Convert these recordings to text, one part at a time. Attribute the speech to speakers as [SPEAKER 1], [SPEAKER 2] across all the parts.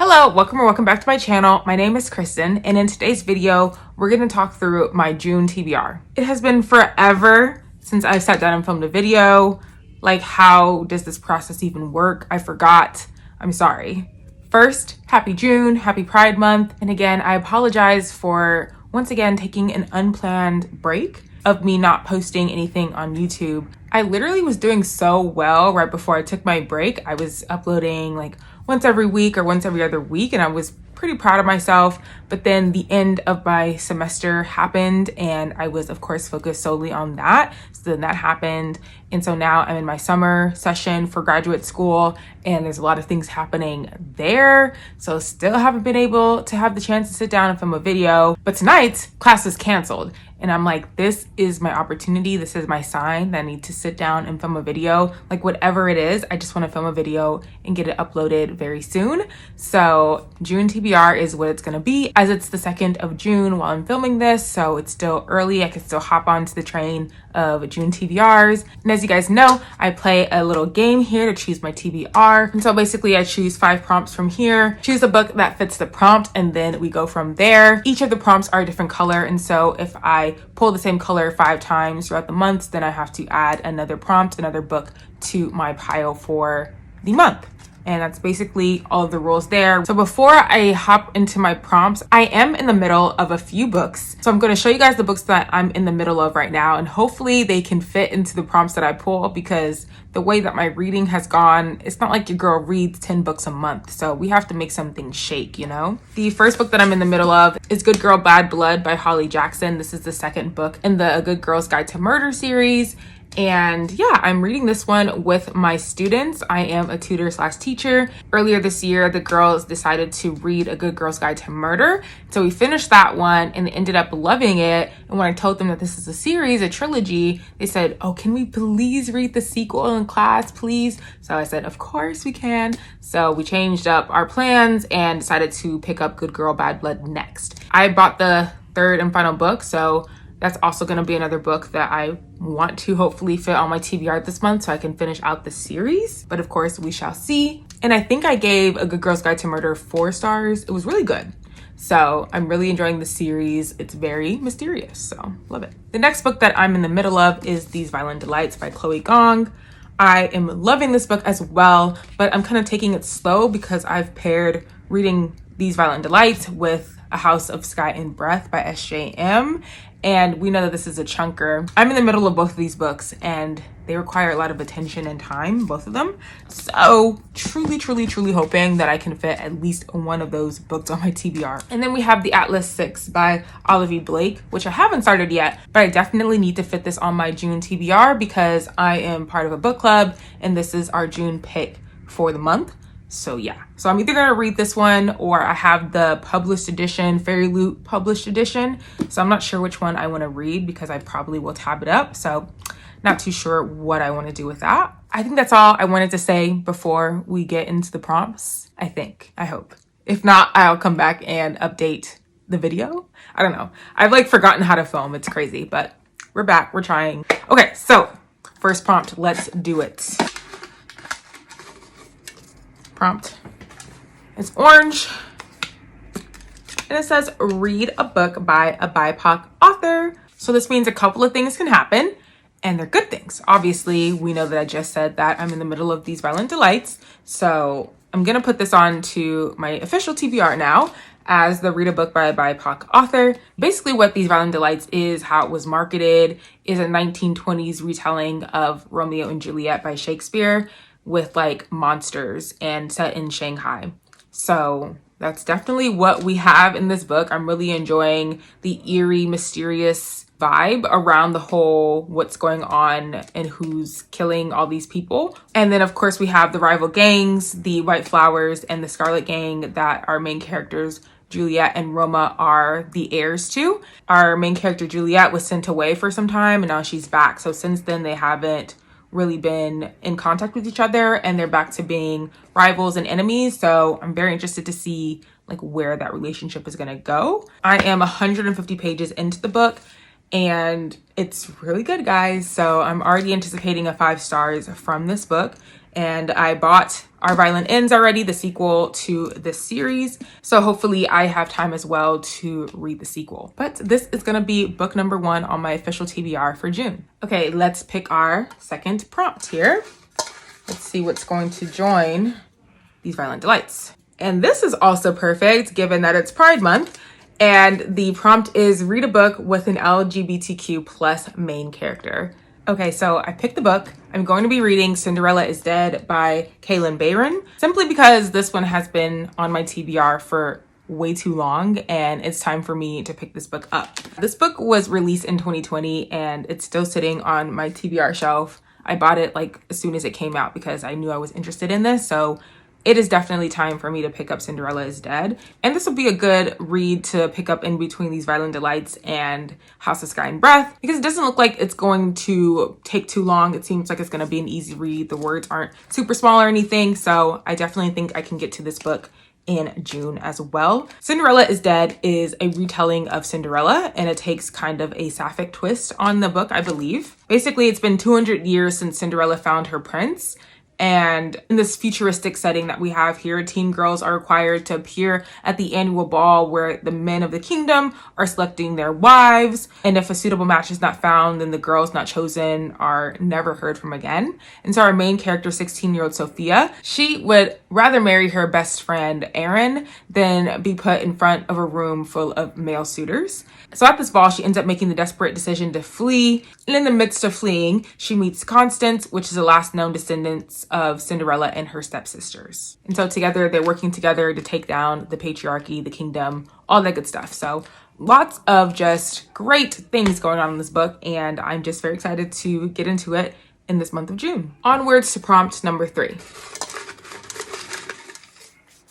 [SPEAKER 1] Hello, welcome back to my channel. My name is Kristen, and in today's video, we're going to talk through my June TBR. It has been forever since I sat down and filmed a video. Like, how does this process even work? I forgot. I'm sorry. First, happy June, happy Pride Month. And again, I apologize for once again taking an unplanned break of me not posting anything on YouTube. I literally was doing so well right before I took my break. I was uploading like once every week or once every other week, and I was pretty proud of myself. But then the end of my semester happened, and I was of course focused solely on that. So then that happened, and so now I'm in my summer session for graduate school, and there's a lot of things happening there. So still haven't been able to have the chance to sit down and film a video. But tonight class is canceled, and I'm like, this is my opportunity. This is my sign that I need to sit down and film a video. Like, whatever it is, I just want to film a video and get it uploaded very soon. So June TBR is what it's going to be, as it's the 2nd of June while I'm filming this. So it's still early. I can still hop onto the train of June TBRs. And as you guys know, I play a little game here to choose my TBR. And so basically I choose 5 prompts from here, choose a book that fits the prompt, and then we go from there. Each of the prompts are a different color. And so if I pull the same color 5 times throughout the months, then I have to add another prompt, another book to my pile for the month. And that's basically all of the rules there. So before I hop into my prompts, I am in the middle of a few books. So I'm going to show you guys the books that I'm in the middle of right now, and hopefully they can fit into the prompts that I pull, because the way that my reading has gone, it's not like your girl reads 10 books a month. So we have to make something shake, you know? The first book that I'm in the middle of is Good Girl, Bad Blood by Holly Jackson. This is the second book in the A Good Girl's Guide to Murder series. And yeah, I'm reading this one with my students. I am a tutor/teacher. Earlier this year, the girls decided to read A Good Girl's Guide to Murder. So we finished that one and they ended up loving it. And when I told them that this is a series, a trilogy, they said, oh, can we please read the sequel in class, please? So I said, of course we can. So we changed up our plans and decided to pick up Good Girl, Bad Blood next. I bought the third and final book, so that's also going to be another book that I want to hopefully fit on my TBR this month so I can finish out the series. But of course, we shall see. And I think I gave A Good Girl's Guide to Murder 4 stars. It was really good. So I'm really enjoying the series. It's very mysterious, so love it. The next book that I'm in the middle of is These Violent Delights by Chloe Gong. I am loving this book as well, but I'm kind of taking it slow because I've paired reading These Violent Delights with A House of Sky and Breath by SJM. And we know that this is a chunker. I'm in the middle of both of these books and they require a lot of attention and time, both of them. So truly hoping that I can fit at least one of those books on my TBR. And then we have The Atlas 6 by Olivier Blake, which I haven't started yet, but I definitely need to fit this on my June TBR because I am part of a book club and this is our June pick for the month. So yeah, so I'm either gonna read this one or I have the published edition, Fairy Loot published edition. So I'm not sure which one I want to read because I probably will tab it up. So not too sure what I want to do with that. I think that's all I wanted to say before we get into the prompts. I hope. If not, I'll come back and update the video. I don't know. I've like forgotten how to film. It's crazy, but we're back. We're trying. Okay, so first prompt, let's do it. Prompt. It's orange. And it says, read a book by a BIPOC author. So this means a couple of things can happen, and they're good things. Obviously, we know that I just said that I'm in the middle of These Violent Delights. So I'm going to put this on to my official TBR now as the read a book by a BIPOC author. Basically what These Violent Delights is, how it was marketed, is a 1920s retelling of Romeo and Juliet by Shakespeare with like monsters and set in Shanghai. So that's definitely what we have in this book. I'm really enjoying the eerie, mysterious vibe around the whole what's going on and who's killing all these people. And then of course we have the rival gangs, the White Flowers and the Scarlet Gang, that our main characters Juliet and Roma are the heirs to. Our main character Juliet was sent away for some time and now she's back. So since then they haven't really been in contact with each other and they're back to being rivals and enemies. So I'm very interested to see like where that relationship is going to go. I am 150 pages into the book and it's really good, guys. So I'm already anticipating a 5 stars from this book. and I bought Our Violin Ends already, the sequel to this series. So hopefully I have time as well to read the sequel. But this is gonna be book number 1 on my official TBR for June. Okay, let's pick our second prompt here. Let's see what's going to join these violent delights. And this is also perfect given that it's Pride Month. And the prompt is read a book with an LGBTQ plus main character. Okay, so I picked the book. I'm going to be reading Cinderella Is Dead by Kailyn Bayron, simply because this one has been on my TBR for way too long and it's time for me to pick this book up. This book was released in 2020 and it's still sitting on my TBR shelf. I bought it like as soon as it came out because I knew I was interested in this. So it is definitely time for me to pick up Cinderella Is Dead. And this will be a good read to pick up in between these Violent Delights and House of Sky and Breath, because it doesn't look like it's going to take too long. It seems like it's going to be an easy read. The words aren't super small or anything. So I definitely think I can get to this book in June as well. Cinderella Is Dead is a retelling of Cinderella, and it takes kind of a sapphic twist on the book, I believe. Basically, it's been 200 years since Cinderella found her prince. And in this futuristic setting that we have here, teen girls are required to appear at the annual ball where the men of the kingdom are selecting their wives. And if a suitable match is not found, then the girls not chosen are never heard from again. And so our main character, 16-year-old Sophia, she would rather marry her best friend, Aaron, than be put in front of a room full of male suitors. So at this ball, she ends up making the desperate decision to flee. And in the midst of fleeing, she meets Constance, which is the last known descendants of Cinderella and her stepsisters. And so together, they're working together to take down the patriarchy, the kingdom, all that good stuff. So lots of just great things going on in this book. And I'm just very excited to get into it in this month of June. Onwards to prompt number 3.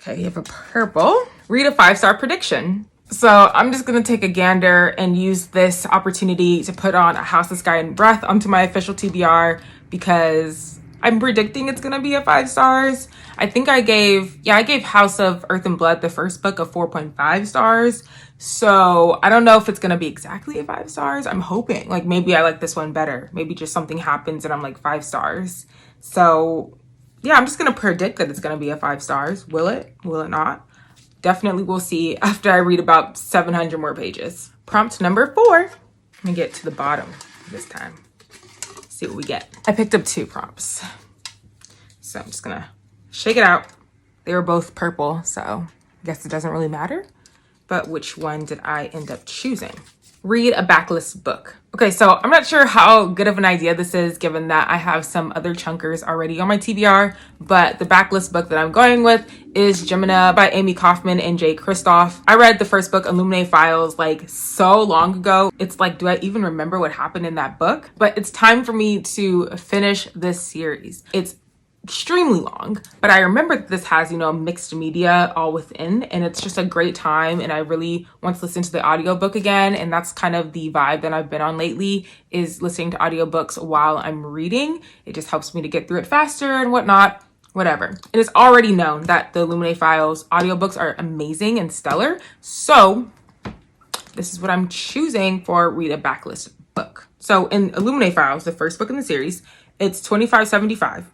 [SPEAKER 1] Okay, you have a purple. Read a 5-star prediction. So I'm just going to take a gander and use this opportunity to put on A House of Sky and Breath onto my official TBR because I'm predicting it's going to be a 5 stars. I think I gave House of Earth and Blood, the first book, a 4.5 stars. So I don't know if it's going to be exactly a 5 stars. I'm hoping like maybe I like this one better. Maybe just something happens and I'm like 5 stars. So yeah, I'm just going to predict that it's going to be a 5 stars. Will it? Will it not? Definitely we'll see after I read about 700 more pages. Prompt number 4. Let me get to the bottom this time. See what we get. I picked up 2 prompts. So I'm just gonna shake it out. They were both purple, so I guess it doesn't really matter. But which one did I end up choosing? Read a backlist book. Okay, so I'm not sure how good of an idea this is given that I have some other chunkers already on my TBR, but the backlist book that I'm going with is Gemina by Amy Kaufman and Jay Kristoff. I read the first book, Illuminae Files, like so long ago. It's like, do I even remember what happened in that book? But it's time for me to finish this series. It's extremely long, but I remember that this has, mixed media all within, and it's just a great time. And I really want to listen to the audiobook again. And that's kind of the vibe that I've been on lately, is listening to audiobooks while I'm reading. It just helps me to get through it faster and whatnot, whatever. It is already known that the Illuminae Files audiobooks are amazing and stellar. So this is what I'm choosing for Read a Backlist book. So in Illuminae Files, the first book in the series, it's $25.75.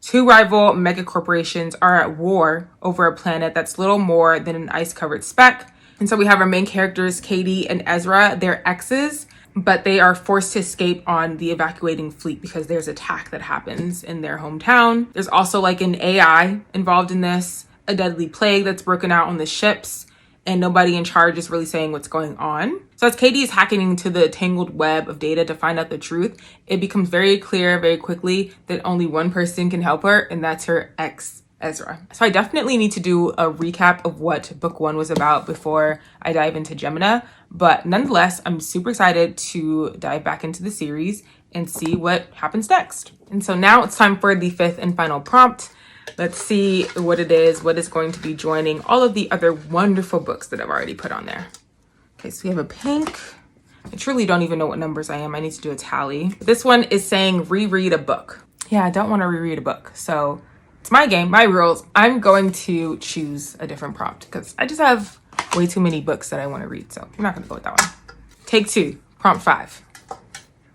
[SPEAKER 1] 2 rival mega corporations are at war over a planet that's little more than an ice-covered speck. And so we have our main characters, Katie and Ezra. They're exes, but they are forced to escape on the evacuating fleet because there's an attack that happens in their hometown. There's also like an AI involved in this, a deadly plague that's broken out on the ships, and nobody in charge is really saying what's going on. So as Katie is hacking into the tangled web of data to find out the truth, it becomes very clear very quickly that only one person can help her, and that's her ex, Ezra. So I definitely need to do a recap of what book 1 was about before I dive into Gemina. But nonetheless, I'm super excited to dive back into the series and see what happens next. And so now it's time for the 5th and final prompt. Let's see what it is, what is going to be joining all of the other wonderful books that I've already put on there. Okay, so we have a pink. I truly don't even know what numbers I am. I need to do a tally. This one is saying reread a book. Yeah, I don't want to reread a book. So it's my game, my rules. I'm going to choose a different prompt because I just have way too many books that I want to read. So I'm not going to go with that one. Take 2, prompt 5.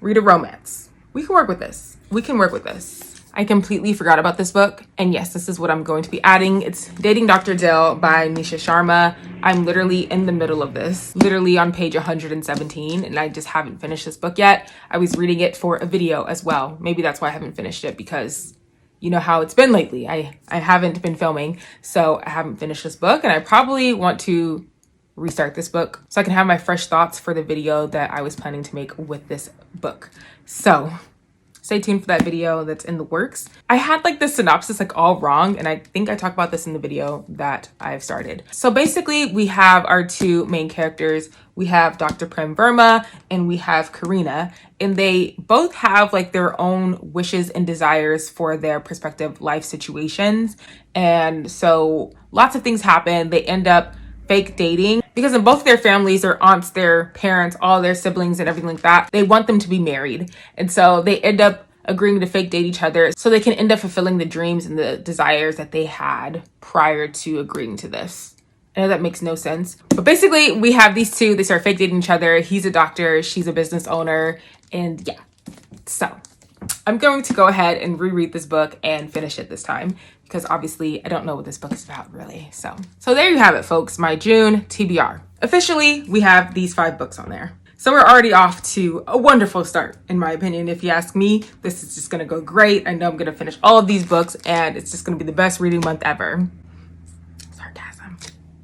[SPEAKER 1] Read a romance. We can work with this. We can work with this. I completely forgot about this book. And yes, this is what I'm going to be adding. It's Dating Dr. Dill by Nisha Sharma. I'm literally in the middle of this, literally on page 117, and I just haven't finished this book yet. I was reading it for a video as well. Maybe that's why I haven't finished it, because you know how it's been lately. I haven't been filming, so I haven't finished this book, and I probably want to restart this book so I can have my fresh thoughts for the video that I was planning to make with this book. So stay tuned for that video that's in the works. I had like the synopsis like all wrong, and I think I talked about this in the video that I've started. So basically we have our two main characters. We have Dr. Prem Verma and we have Karina, and they both have like their own wishes and desires for their prospective life situations. And so lots of things happen. They end up fake dating because in both their families, their aunts, their parents, all their siblings and everything like that, they want them to be married. And so they end up agreeing to fake date each other so they can end up fulfilling the dreams and the desires that they had prior to agreeing to this. I know that makes no sense, but basically we have these two, they start fake dating each other. He's a doctor, she's a business owner, and yeah. So I'm going to go ahead and reread this book and finish it this time, because obviously I don't know what this book is about really. So there you have it, folks, my June TBR. Officially, we have these 5 books on there. So we're already off to a wonderful start, in my opinion. If you ask me, this is just gonna go great. I know I'm gonna finish all of these books and it's just gonna be the best reading month ever. Sarcasm,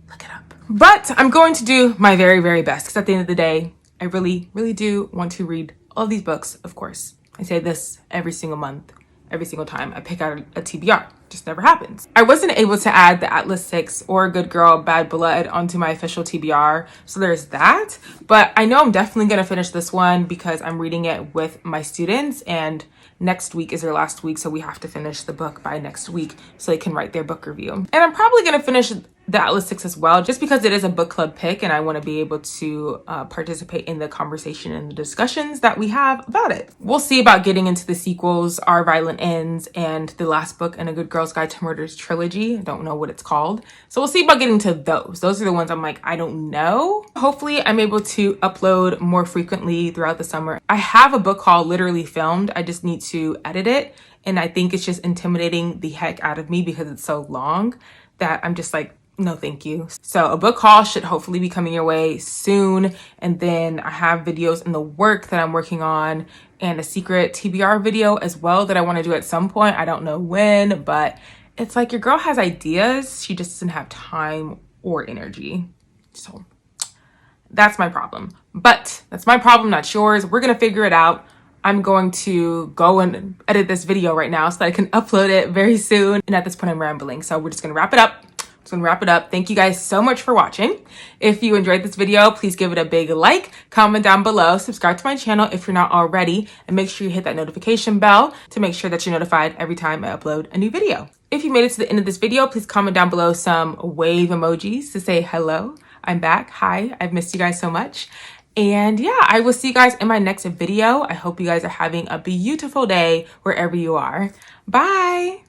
[SPEAKER 1] look it up. But I'm going to do my very, very best, because at the end of the day, I really, really do want to read all of these books, of course. I say this every single month, every single time I pick out a TBR. Just never happens. I wasn't able to add the Atlas 6 or Good Girl Bad Blood onto my official TBR, so there's that. But I know I'm definitely gonna finish this one because I'm reading it with my students, and next week is their last week, so we have to finish the book by next week so they can write their book review. And I'm probably gonna finish the Atlas 6 as well, just because it is a book club pick and I want to be able to participate in the conversation and the discussions that we have about it. We'll see about getting into the sequels, Our Violent Ends, and the last book in A Good Girl's Guide to Murder's trilogy. I don't know what it's called. So we'll see about getting to those. Those are the ones I'm like, I don't know. Hopefully I'm able to upload more frequently throughout the summer. I have a book haul literally filmed. I just need to edit it. And I think it's just intimidating the heck out of me because it's so long that I'm just like, no, thank you. So a book haul should hopefully be coming your way soon. And then I have videos in the work that I'm working on, and a secret TBR video as well that I want to do at some point. I don't know when, but it's like your girl has ideas. She just doesn't have time or energy. So that's my problem. But that's my problem, not yours. We're going to figure it out. I'm going to go and edit this video right now so that I can upload it very soon. And at this point, I'm rambling. So we're just going to wrap it up. Thank you guys so much for watching. If you enjoyed this video, please give it a big like, comment down below, subscribe to my channel if you're not already, and make sure you hit that notification bell to make sure that you're notified every time I upload a new video. If you made it to the end of this video, please comment down below some wave emojis to say hello. I'm back. Hi, I've missed you guys so much. And yeah, I will see you guys in my next video. I hope you guys are having a beautiful day wherever you are. Bye.